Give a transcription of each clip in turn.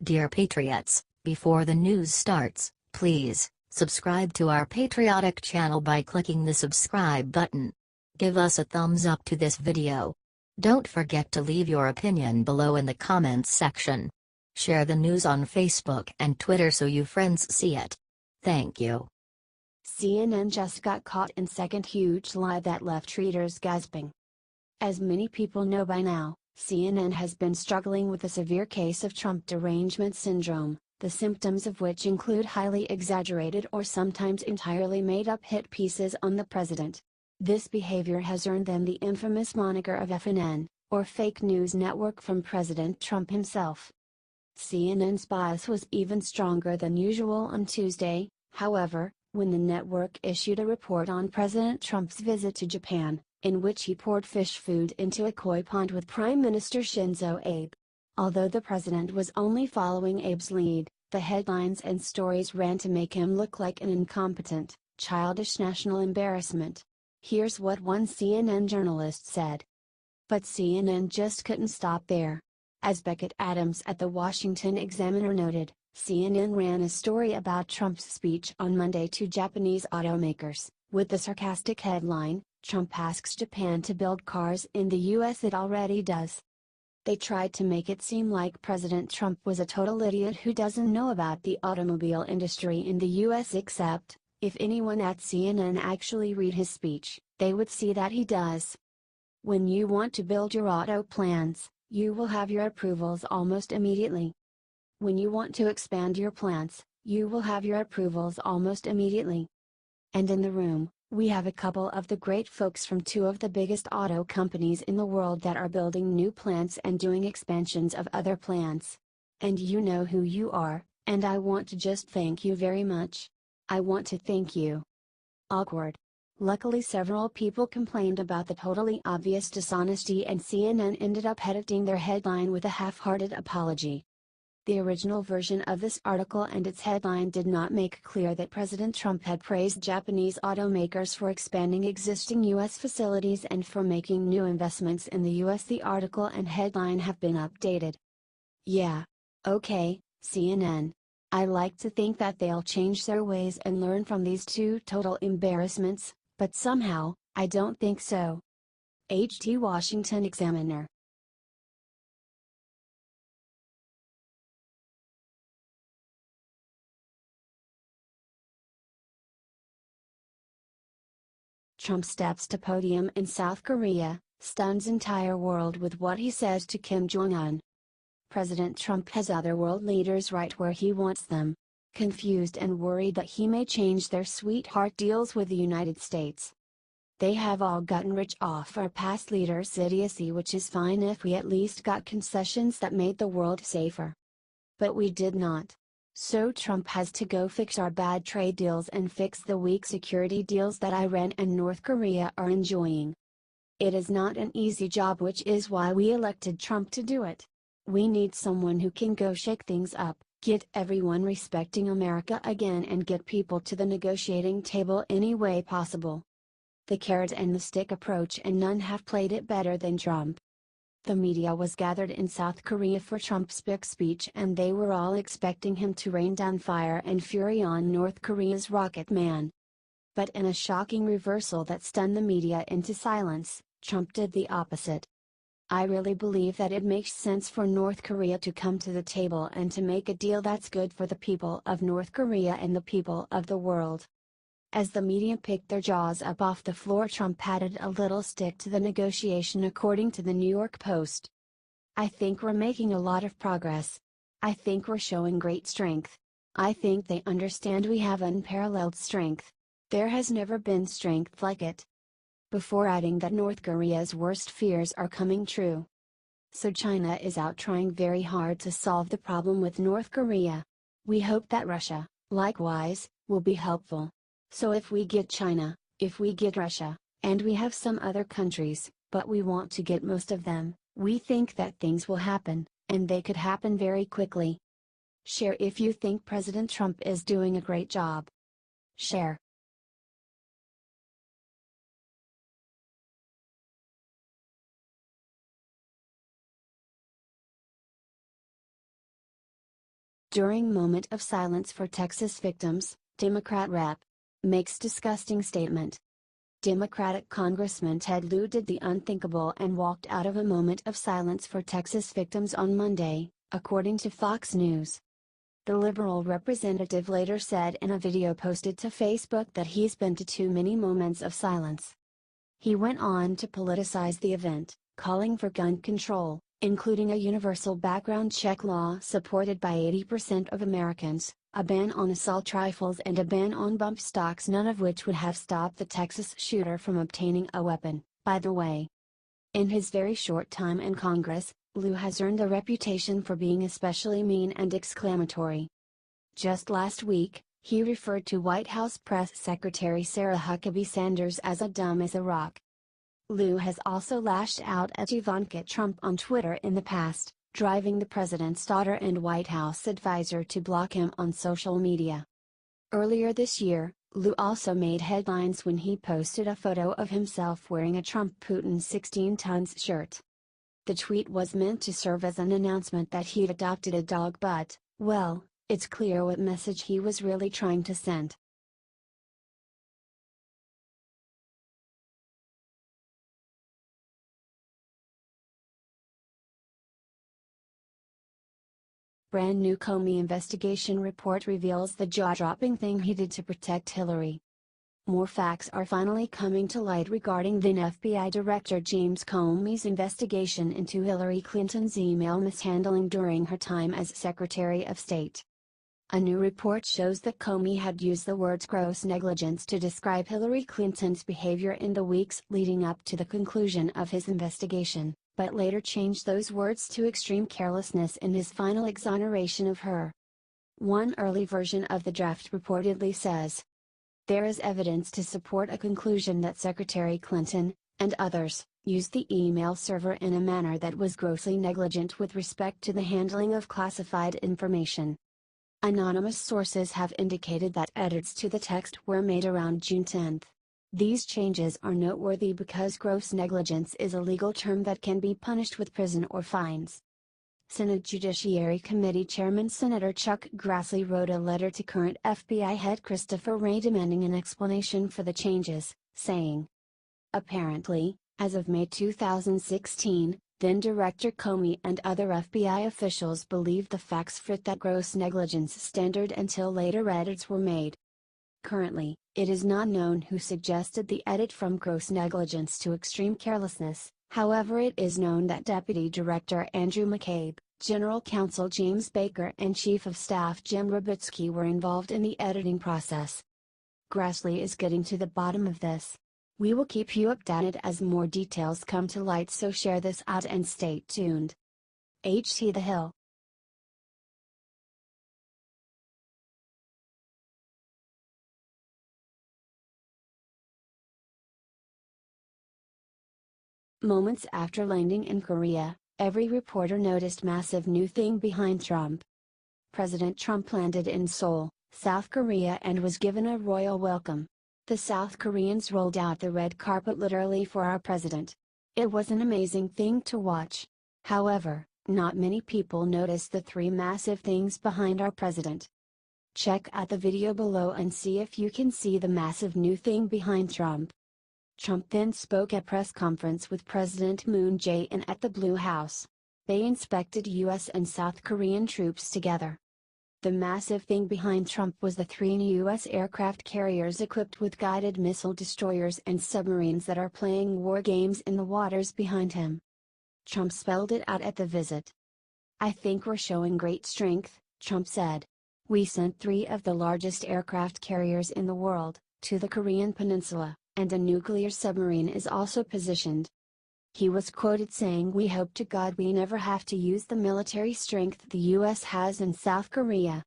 Dear Patriots, before the news starts, please subscribe to our patriotic channel by clicking the subscribe button. Give us a thumbs up to this video. Don't forget to leave your opinion below in the comments section. Share the news on Facebook and Twitter so you friends see it. Thank you. CNN just got caught in second huge lie that left readers gasping. As many people know by now, CNN has been struggling with a severe case of Trump Derangement Syndrome, the symptoms of which include highly exaggerated or sometimes entirely made-up hit pieces on the president. This behavior has earned them the infamous moniker of FNN, or fake news network from President Trump himself. CNN's bias was even stronger than usual on Tuesday, however, when the network issued a report on President Trump's visit to Japan, in which he poured fish food into a koi pond with Prime Minister Shinzo Abe. Although the president was only following Abe's lead, the headlines and stories ran to make him look like an incompetent, childish national embarrassment. Here's what one CNN journalist said. But CNN just couldn't stop there. As Becket Adams at the Washington Examiner noted, CNN ran a story about Trump's speech on Monday to Japanese automakers, with the sarcastic headline, "Trump asks Japan to build cars in the US it already does." They tried to make it seem like President Trump was a total idiot who doesn't know about the automobile industry in the US, except, if anyone at CNN actually read his speech, they would see that he does. When you want to build your auto plants, you will have your approvals almost immediately. When you want to expand your plants, you will have your approvals almost immediately. And in the room, we have a couple of the great folks from two of the biggest auto companies in the world that are building new plants and doing expansions of other plants. And you know who you are, and I want to just thank you very much. I want to thank you. Awkward. Luckily several people complained about the totally obvious dishonesty and CNN ended up editing their headline with a half-hearted apology. The original version of this article and its headline did not make clear that President Trump had praised Japanese automakers for expanding existing U.S. facilities and for making new investments in the U.S. The article and headline have been updated. Yeah. Okay, CNN. I like to think that they'll change their ways and learn from these two total embarrassments, but somehow, I don't think so. HT Washington Examiner. Trump steps to podium in South Korea, stuns entire world with what he says to Kim Jong-un. President Trump has other world leaders right where he wants them. Confused and worried that he may change their sweetheart deals with the United States. They have all gotten rich off our past leaders' idiocy, which is fine if we at least got concessions that made the world safer. But we did not. So Trump has to go fix our bad trade deals and fix the weak security deals that Iran and North Korea are enjoying. It is not an easy job, which is why we elected Trump to do it. We need someone who can go shake things up, get everyone respecting America again and get people to the negotiating table any way possible. The carrot and the stick approach, and none have played it better than Trump. The media was gathered in South Korea for Trump's big speech and they were all expecting him to rain down fire and fury on North Korea's rocket man. But in a shocking reversal that stunned the media into silence, Trump did the opposite. I really believe that it makes sense for North Korea to come to the table and to make a deal that's good for the people of North Korea and the people of the world. As the media picked their jaws up off the floor, Trump added a little stick to the negotiation, according to the New York Post. I think we're making a lot of progress. I think we're showing great strength. I think they understand we have unparalleled strength. There has never been strength like it. Before adding that North Korea's worst fears are coming true. So China is out trying very hard to solve the problem with North Korea. We hope that Russia, likewise, will be helpful. So if we get China, if we get Russia, and we have some other countries, but we want to get most of them, we think that things will happen, and they could happen very quickly. Share if you think President Trump is doing a great job. Share. During moment of silence for Texas victims, Democrat Rep. makes disgusting statement. Democratic Congressman Ted Lieu did the unthinkable and walked out of a moment of silence for Texas victims on Monday, according to Fox News. The liberal representative later said in a video posted to Facebook that he's been to too many moments of silence. He went on to politicize the event, calling for gun control, including a universal background check law supported by 80% of Americans, a ban on assault rifles and a ban on bump stocks, none of which would have stopped the Texas shooter from obtaining a weapon, by the way. In his very short time in Congress, Lieu has earned a reputation for being especially mean and exclamatory. Just last week, he referred to White House Press Secretary Sarah Huckabee Sanders as a dumb as a rock. Lieu has also lashed out at Ivanka Trump on Twitter in the past, driving the president's daughter and White House advisor to block him on social media. Earlier this year, Lieu also made headlines when he posted a photo of himself wearing a Trump Putin 16 tons shirt. The tweet was meant to serve as an announcement that he'd adopted a dog, but, well, it's clear what message he was really trying to send. Brand new Comey investigation report reveals the jaw-dropping thing he did to protect Hillary. More facts are finally coming to light regarding then FBI Director James Comey's investigation into Hillary Clinton's email mishandling during her time as Secretary of State. A new report shows that Comey had used the words gross negligence to describe Hillary Clinton's behavior in the weeks leading up to the conclusion of his investigation, but later changed those words to extreme carelessness in his final exoneration of her. One early version of the draft reportedly says, "There is evidence to support a conclusion that Secretary Clinton, and others, used the email server in a manner that was grossly negligent with respect to the handling of classified information." Anonymous sources have indicated that edits to the text were made around June 10. These changes are noteworthy because gross negligence is a legal term that can be punished with prison or fines. Senate Judiciary Committee Chairman Senator Chuck Grassley wrote a letter to current FBI head Christopher Wray demanding an explanation for the changes, saying, "Apparently, as of May 2016, then Director Comey and other FBI officials believed the facts fit that gross negligence standard until later edits were made. Currently, it is not known who suggested the edit from gross negligence to extreme carelessness. However, it is known that Deputy Director Andrew McCabe, General Counsel James Baker and Chief of Staff Jim Robitsky were involved in the editing process. Grassley is getting to the bottom of this. We will keep you updated as more details come to light, so share this out and stay tuned." HT The Hill. Moments after landing in Korea, every reporter noticed massive new thing behind Trump. President Trump landed in Seoul, South Korea and was given a royal welcome. The South Koreans rolled out the red carpet literally for our president. It was an amazing thing to watch. However, not many people noticed the three massive things behind our president. Check out the video below and see if you can see the massive new thing behind Trump. Trump then spoke at press conference with President Moon Jae-in at the Blue House. They inspected U.S. and South Korean troops together. The massive thing behind Trump was the 3 new U.S. aircraft carriers equipped with guided missile destroyers and submarines that are playing war games in the waters behind him. Trump spelled it out at the visit. "I think we're showing great strength," Trump said. "We sent 3 of the largest aircraft carriers in the world, to the Korean peninsula, and a nuclear submarine is also positioned." He was quoted saying, "We hope to God we never have to use the military strength the US has in South Korea."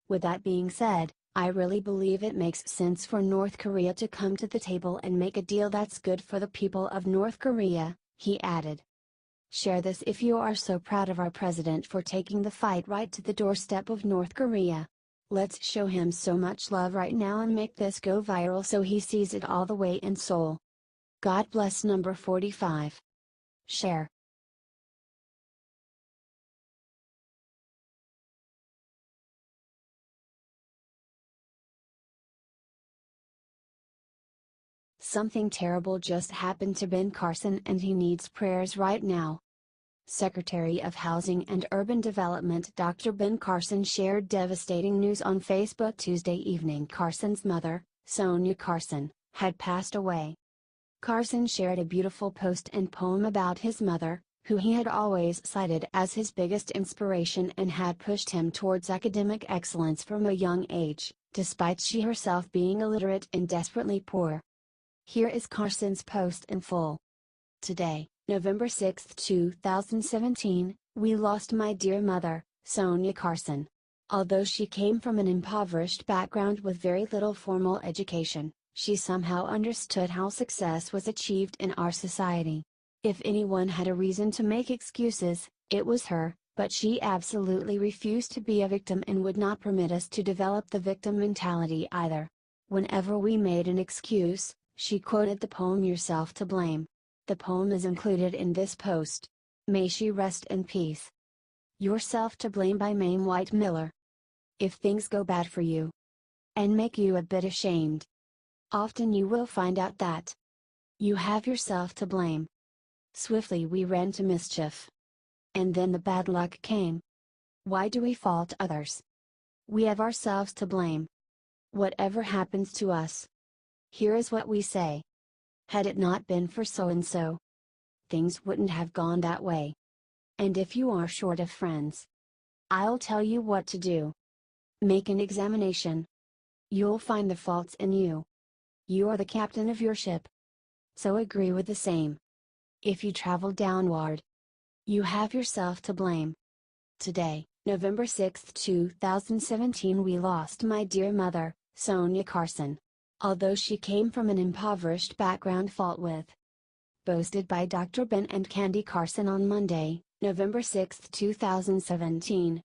With that being said, I really believe it makes sense for North Korea to come to the table and make a deal that's good for the people of North Korea, he added. Share this if you are so proud of our president for taking the fight right to the doorstep of North Korea. Let's show him so much love right now and make this go viral so he sees it all the way in Seoul. God bless. Number 45. Share. Something terrible just happened to Ben Carson and he needs prayers right now. Secretary of Housing and Urban Development Dr. Ben Carson shared devastating news on Facebook Tuesday evening. Carson's mother, Sonia Carson, had passed away. Carson shared a beautiful post and poem about his mother, who he had always cited as his biggest inspiration and had pushed him towards academic excellence from a young age, despite she herself being illiterate and desperately poor. Here is Carson's post in full. Today, November 6, 2017, we lost my dear mother, Sonia Carson. Although she came from an impoverished background with very little formal education, she somehow understood how success was achieved in our society. If anyone had a reason to make excuses, it was her, but she absolutely refused to be a victim and would not permit us to develop the victim mentality either. Whenever we made an excuse, she quoted the poem Yourself to Blame. The poem is included in this post. May she rest in peace. Yourself to Blame by Mame White Miller. If things go bad for you and make you a bit ashamed, often you will find out that you have yourself to blame. Swiftly we ran to mischief, and then the bad luck came. Why do we fault others? We have ourselves to blame. Whatever happens to us, here is what we say. Had it not been for so-and-so, things wouldn't have gone that way. And if you are short of friends, I'll tell you what to do. Make an examination. You'll find the faults in you. You are the captain of your ship, so agree with the same. If you travel downward, you have yourself to blame. Today, November 6, 2017, we lost my dear mother, Sonia Carson. Although she came from an impoverished background fought with. Posted by Dr. Ben and Candy Carson on Monday, November 6, 2017.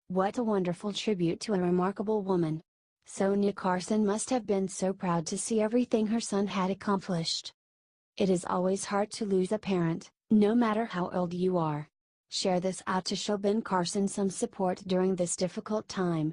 What a wonderful tribute to a remarkable woman. Sonia Carson must have been so proud to see everything her son had accomplished. It is always hard to lose a parent, no matter how old you are. Share this out to show Ben Carson some support during this difficult time.